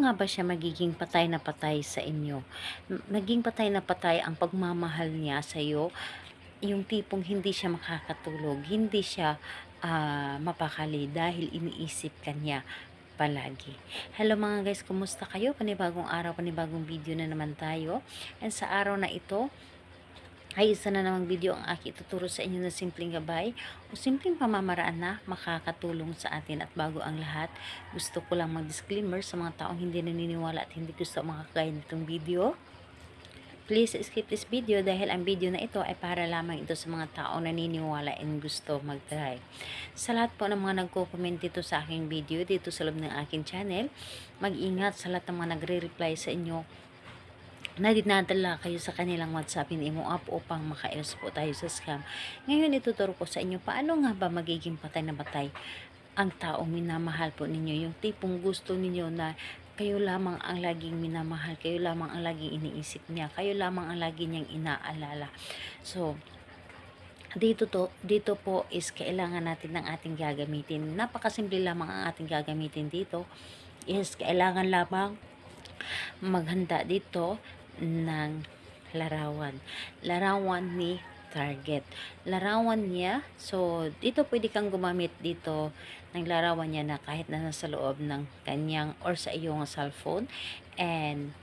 nga ba siya magiging patay na patay sa inyo? Maging patay na patay ang pagmamahal niya sa iyo, yung tipong hindi siya makakatulog, hindi siya mapakali dahil iniisip ka niya palagi. Hello mga guys, kumusta kayo? Panibagong araw, panibagong video na naman tayo. And sa araw na ito, ay isa na namang video ang aking ituturo sa inyo na simpleng gabay o simpleng pamamaraan na makakatulong sa atin. At bago ang lahat, gusto ko lang mag-disclaimer sa mga taong hindi naniniwala at hindi gusto makakagaya nitong video. Please skip this video dahil ang video na ito ay para lamang ito sa mga taong naniniwala and gusto mag-try. Sa lahat po ng mga nagko-comment dito sa aking video, dito sa loob ng aking channel, mag-ingat sa lahat ng mga nagre-reply sa inyo na dinadala kayo sa kanilang WhatsApp Imo app upang makaiwas po tayo sa scam. Ngayon ituturo ko sa inyo paano nga ba magiging patay na patay ang taong minamahal po ninyo, yung tipong gusto ninyo na kayo lamang ang laging minamahal, kayo lamang ang laging iniisip niya, kayo lamang ang lagi niyang inaalala. So, dito po is kailangan natin ng ating gagamitin. Napakasimple lamang ang ating gagamitin dito. Is kailangan lamang maghanda dito ng larawan. Larawan ni target. Larawan niya. So, dito pwede kang gumamit dito ng larawan niya na kahit na nasa loob ng kanyang or sa iyong cellphone. And,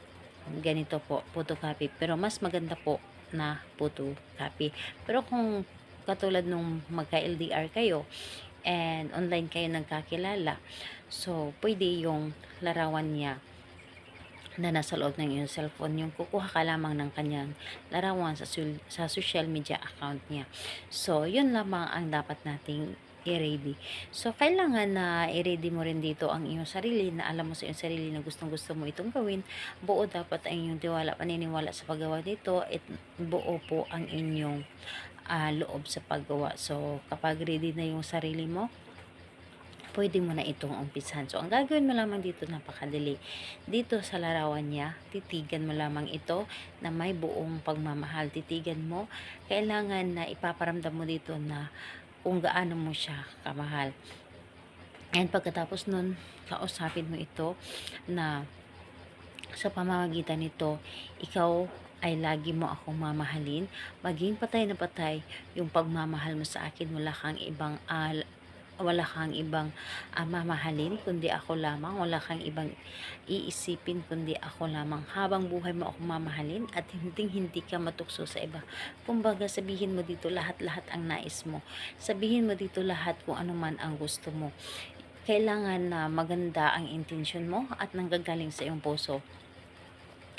ganito po, photocopy. Pero mas maganda po na photocopy. Pero kung katulad nung magka-LDR kayo and online kayo nagkakilala, so, pwede yung larawan niya na nasa loob ng iyong cellphone, yung kukuha ka lamang ng kanyang larawan sa social media account niya. So, yun lamang ang dapat nating i-ready. So, kailangan na i-ready mo rin dito ang iyong sarili, na alam mo sa iyong sarili na gustong-gusto mo itong gawin. Buo dapat ang iyong tiwala, paniniwala sa paggawa dito, at buo po ang inyong loob sa paggawa. So, kapag ready na yung sarili mo, pwede mo na itong umpisahan. So, ang gagawin mo lamang dito, napakadali. Dito sa larawan niya, titigan mo lamang ito na may buong pagmamahal. Titigan mo, kailangan na ipaparamdam mo dito na kung gaano mo siya kamahal. And pagkatapos nun, kausapin mo ito na sa pamamagitan nito, ikaw ay lagi mo akong mamahalin. Maging patay na patay yung pagmamahal mo sa akin. Wala kang ibang mamahalin kundi ako lamang, wala kang ibang iisipin kundi ako lamang. Habang buhay mo ako mamahalin at hindi ka matukso sa iba. Kumbaga, sabihin mo dito lahat-lahat ang nais mo, sabihin mo dito lahat kung ano man ang gusto mo. Kailangan na maganda ang intensyon mo at nanggagaling sa iyong puso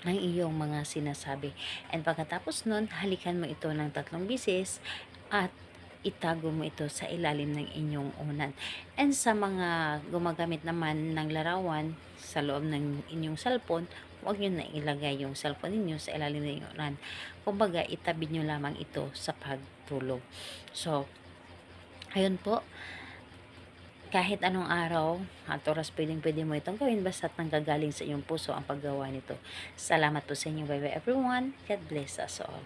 ang iyong mga sinasabi. And pagkatapos nun, halikan mo ito ng 3 beses at itago mo ito sa ilalim ng inyong unan. And sa mga gumagamit naman ng larawan sa loob ng inyong cellphone, huwag nyo na ilagay yung cellphone ninyo sa ilalim ng inyong unan. Kumbaga, itabi nyo lamang ito sa pagtulog. So, ayun po. Kahit anong araw at oras pwede mo itong gawin basta't nanggagaling sa iyong puso ang paggawa nito. Salamat po sa inyo. Bye bye everyone. God bless us all.